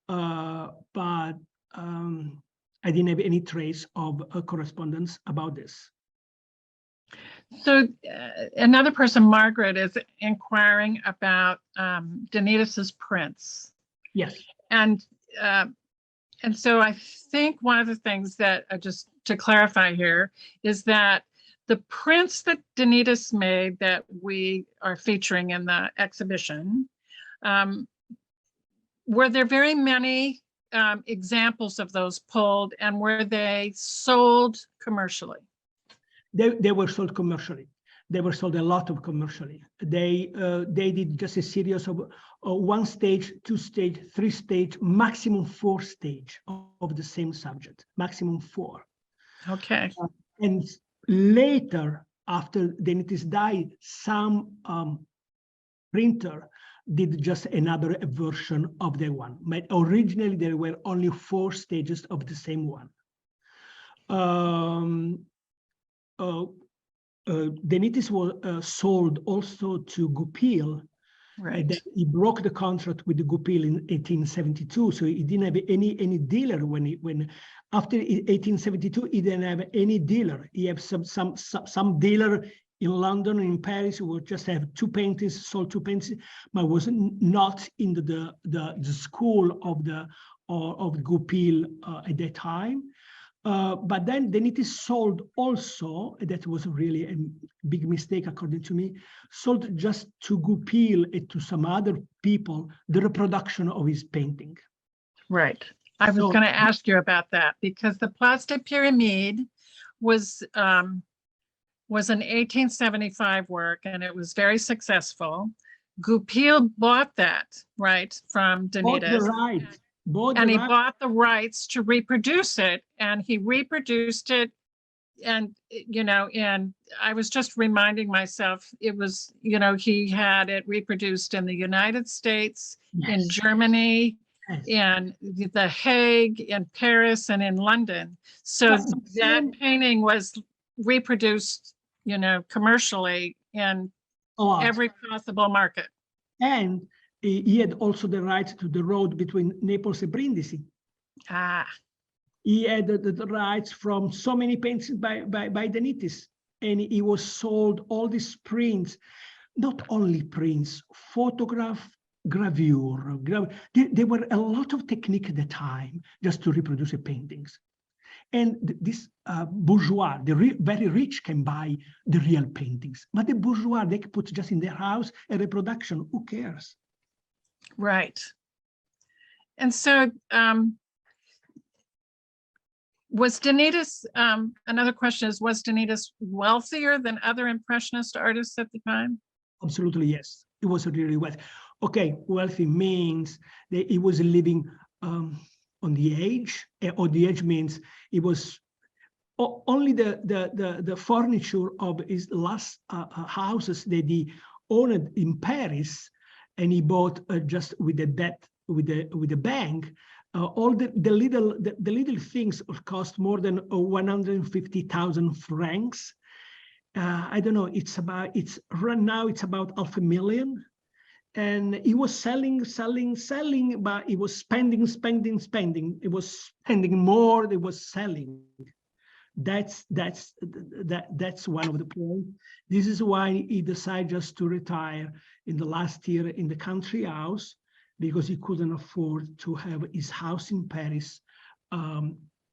B: but I didn't have any trace of a correspondence about this.
A: So another person, Margaret, is inquiring about De Nittis's prints.
B: Yes.
A: And so I think one of the things that, just to clarify here, is that the prints that De Nittis made that we are featuring in the exhibition, were there very many examples of those pulled, and were they sold commercially?
B: They were sold commercially. They were sold a lot of commercially. They did just a series of 1 stage, 2 stage, 3 stage, maximum 4 stage of the same subject, maximum 4.
A: Okay.
B: And later, after De Nittis died, some printer did just another version of the one. But originally, there were only 4 stages of the same one. De Nittis was sold also to Goupil.
A: Right.
B: He broke the contract with the Goupil in 1872, so he didn't have any dealer when after 1872 he didn't have any dealer. He had some dealer in London and in Paris who would just have 2 paintings, sold 2 paintings, but was not in the school of Goupil at that time. But then De Nittis sold also, that was really a big mistake according to me, sold just to Goupil and to some other people the reproduction of his painting.
A: Right. I was going to ask you about that because the Place des Pyramides was an 1875 work and it was very successful. Goupil bought that, right, from De Nittis. And he bought the rights to reproduce it, and he reproduced it. And, and I was just reminding myself, it was, he had it reproduced in the United States, yes, in Germany, yes, in The Hague, in Paris, and in London. So that painting was reproduced, commercially in every possible market.
B: And he had also the right to the road between Naples and Brindisi.
A: Ah,
B: He had the rights from so many paintings by De Nittis, and he was sold all these prints, not only prints, photograph, gravure. There were a lot of technique at the time just to reproduce the paintings. And this bourgeois, the very rich, can buy the real paintings, but the bourgeois, they put just in their house a reproduction. Who cares?
A: right. And so was De Nittis, another question is, was De Nittis wealthier than other Impressionist artists at the time?
B: Absolutely, yes. It was really wealthy. Okay, wealthy means that he was living on the edge, or the edge means it was only the furniture of his last houses that he owned in Paris, and he bought just with the debt with the bank. All the little things cost more than 150,000 francs. I don't know. It's right now it's about 500,000. And he was selling, but he was spending. It was spending more. It was selling. That's one of the points. This is why he decided just to retire in the last year in the country house, because he couldn't afford to have his house in Paris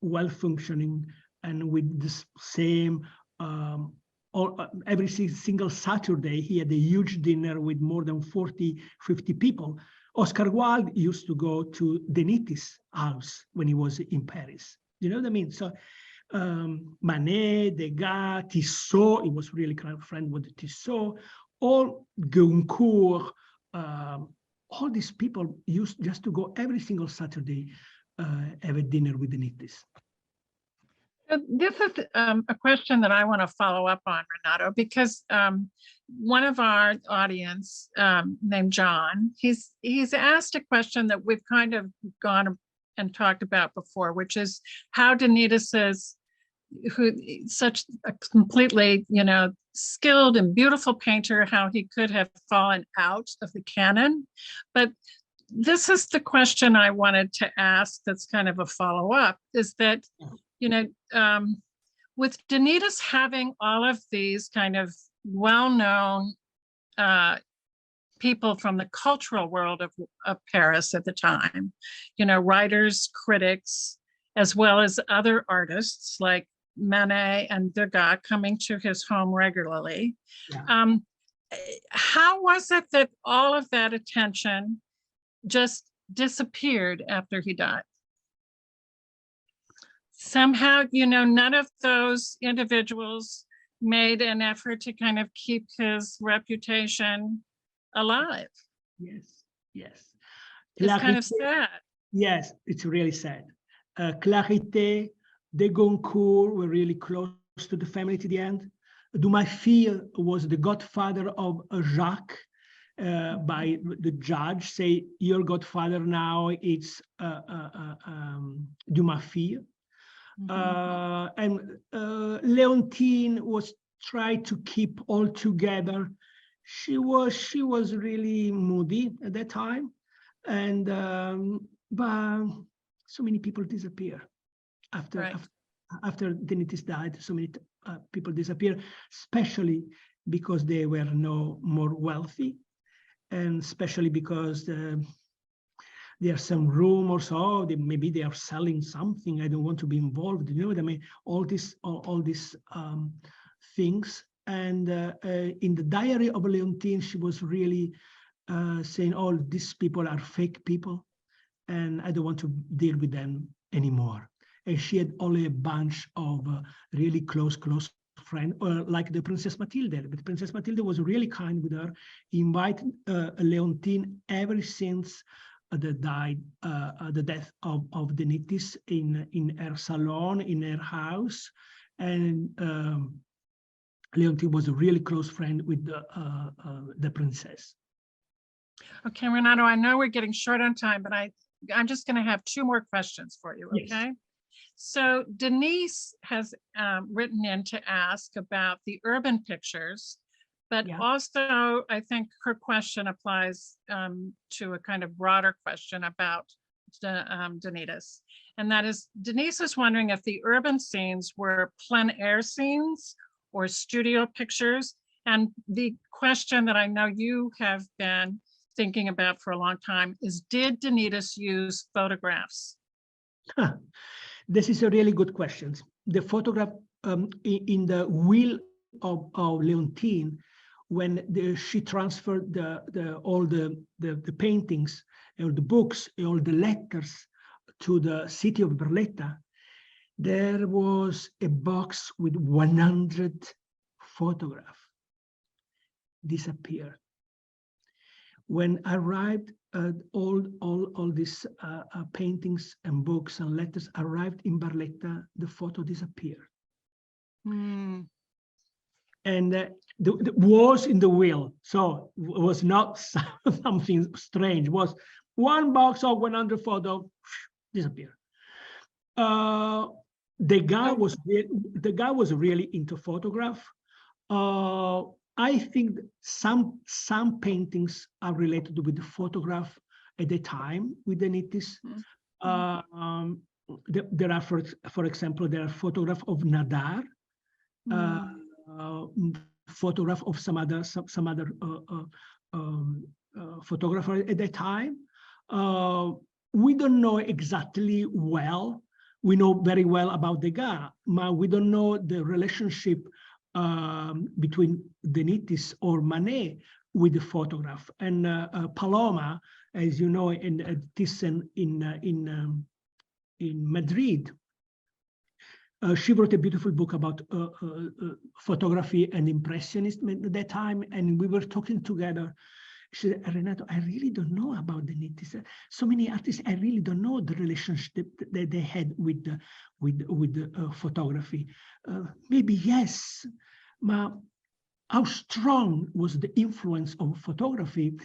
B: well functioning and with the same. Every single Saturday, he had a huge dinner with more than 40, 50 people. Oscar Wilde used to go to De Nittis' house when he was in Paris. You know what I mean? So Manet, Degas, Tissot, he was really kind of friend with Tissot, all Goncourt, all these people used just to go every single Saturday, have a dinner with De Nittis.
A: This is a question that I want to follow up on, Renato, because one of our audience named John, he's asked a question that we've kind of gone and talked about before, which is how De Nittis, who such a completely, skilled and beautiful painter, how he could have fallen out of the canon. But this is the question I wanted to ask that's kind of a follow-up, is that, with De Nittis having all of these kind of well-known people from the cultural world of Paris at the time, writers, critics, as well as other artists like Manet and Degas coming to his home regularly. Yeah. How was it that all of that attention just disappeared after he died? Somehow, none of those individuals made an effort to kind of keep his reputation alive.
B: Yes.
A: It's kind of sad.
B: Yes, it's really sad. Clarité, de Goncourt were really close to the family to the end. Dumas-Fils was the godfather of Jacques, by the judge, say, your godfather now, it's Dumas-Fils. And Leontine was trying to keep all together. She was really moody at that time, and but so many people disappear after De Nittis died. So many people disappear, especially because they were no more wealthy, and especially because there are some rumors, maybe they are selling something. I don't want to be involved. You know what I mean? All these things. And in the diary of Leontine, she was really saying, "Oh, these people are fake people, and I don't want to deal with them anymore." And she had only a bunch of really close friends, like the Princess Mathilde. But Princess Mathilde was really kind with her. He invited Leontine ever since the death of De Nittis in her salon, in her house, and Leontine was a really close friend with the princess.
A: Okay, Renato, I know we're getting short on time, but I'm just going to have two more questions for you. Okay. Yes. So Denise has written in to ask about the urban pictures, but also I think her question applies to a kind of broader question about De Nittis. And that is, Denise is wondering if the urban scenes were plein air scenes or studio pictures. And the question that I know you have been thinking about for a long time is, did De Nittis use photographs?
B: This is a really good question. The photograph in the will of Leontine, when she transferred all the paintings or the books, all the letters to the city of Barletta, there was a box with 100 photographs disappeared. When I arrived, all these paintings and books and letters arrived in Barletta, the photo disappeared.
A: Mm.
B: And the was in the will, so it was not something strange. It was one box of 100 photos disappeared. The guy was really into photograph. I think some paintings are related with the photograph at the time with De Nittis. There are, for example, there are photographs of Nadar, photograph of some other photographer at that time. We don't know exactly well. We know very well about Degas, but we don't know the relationship between De Nittis or Manet with the photograph. And Paloma, as you know, in Thyssen in Madrid, she wrote a beautiful book about photography and Impressionism at that time, and we were talking together. She said, Renato, I really don't know about De Nittis. So many artists, I really don't know the relationship that they had with the photography. Maybe yes, but how strong was the influence of photography?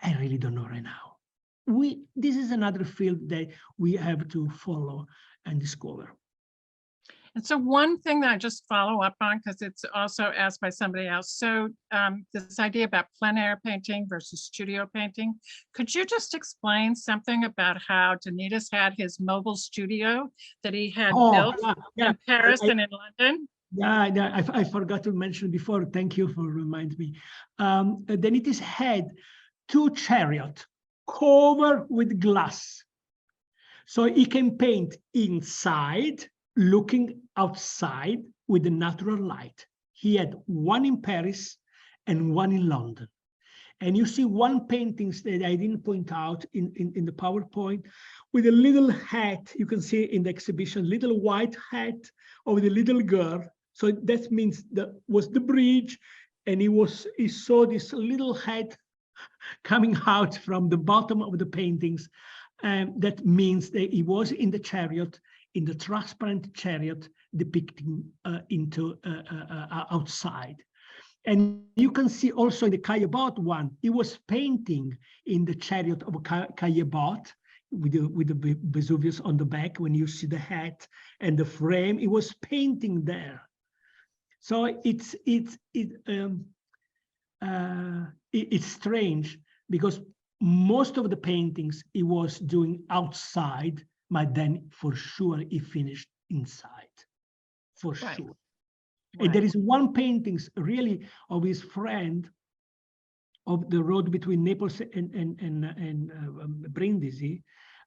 B: I really don't know right now. This is another field that we have to follow and discover.
A: And so one thing that I just follow up on, because it's also asked by somebody else. So this idea about plein air painting versus studio painting, could you just explain something about how De Nittis had his mobile studio that he had built in Paris and in London?
B: Yeah, I forgot to mention before. Thank you for reminding me. De Nittis had 2 chariots covered with glass. So he can paint inside, looking outside with the natural light. He had one in Paris and one in London. And you see one painting that I didn't point out in the PowerPoint with a little hat. You can see in the exhibition, little white hat of the little girl. So that means that was the bridge, and he saw this little hat coming out from the bottom of the paintings. That means that he was in the chariot, in the transparent chariot, depicting into outside. And you can see also in the Caillebotte one, he was painting in the chariot of Caillebotte with the Vesuvius on the back. When you see the hat and the frame, he was painting there. So it's strange because most of the paintings he was doing outside, but then for sure he finished inside, for sure. Right. And there is one painting really of his friend of the road between Naples and Brindisi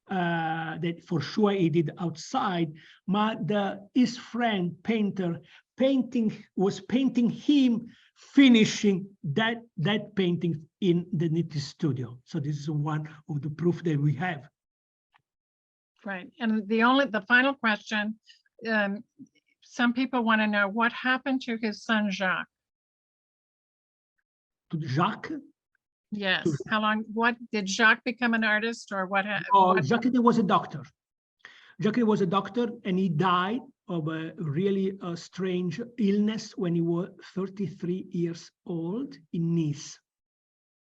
B: that for sure he did outside, but his friend painter was painting him finishing that painting in the Nittis studio. So this is one of the proof that we have.
A: Right, and the final question, some people want to know what happened to his son Jacques.
B: To Jacques?
A: Yes. How long? What did Jacques become an artist, or what?
B: Jacques was a doctor. Jacques was a doctor, and he died of a really strange illness when he was 33 years old in Nice,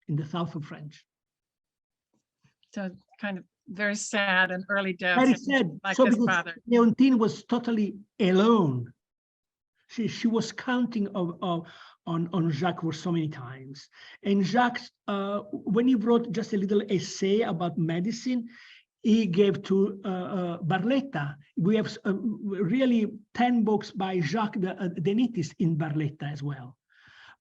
B: in the south of France. So
A: kind of very sad and early death.
B: Very sad.
A: Like
B: so
A: his
B: because
A: father.
B: Leontine was totally alone. She was counting on Jacques for so many times. And Jacques, when he wrote just a little essay about medicine, he gave to Barletta. We have really 10 books by Jacques De Nittis in Barletta as well.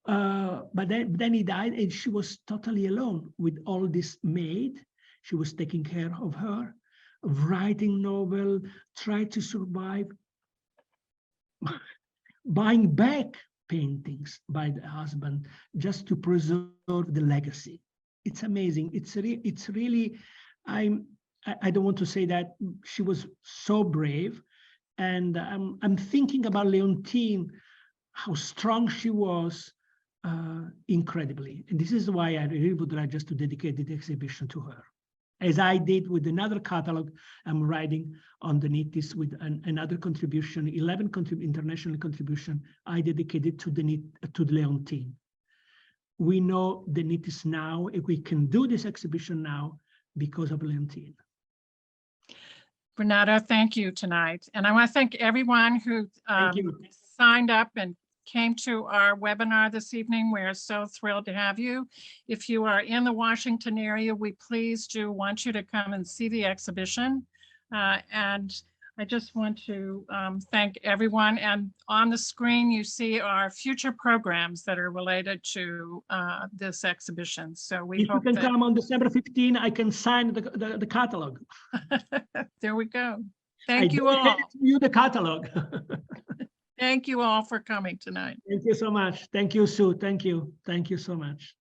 B: But then he died, and she was totally alone with all this maid. She was taking care of her, writing novel, tried to survive, buying back paintings by the husband just to preserve the legacy. It's amazing. It's really, I don't want to say that she was so brave, and I'm thinking about Leontine, how strong she was, incredibly. And this is why I really would like just to dedicate the exhibition to her. As I did with another catalog, I'm writing on the Nittis with another contribution, 11 international contribution I dedicated to the Leontine. We know the Nittis now, if we can do this exhibition now because of Leontine.
A: Renato, thank you tonight. And I want to thank everyone who signed up and came to our webinar this evening. We're so thrilled to have you. If you are in the Washington area, we please do want you to come and see the exhibition. And I just want to thank everyone. And on the screen, you see our future programs that are related to this exhibition. So we hope
B: you can come on December 15, I can sign the catalog.
A: There we go. Thank you all.
B: You the catalog.
A: Thank you all for coming tonight.
B: Thank you so much. Thank you, Sue. Thank you. Thank you so much.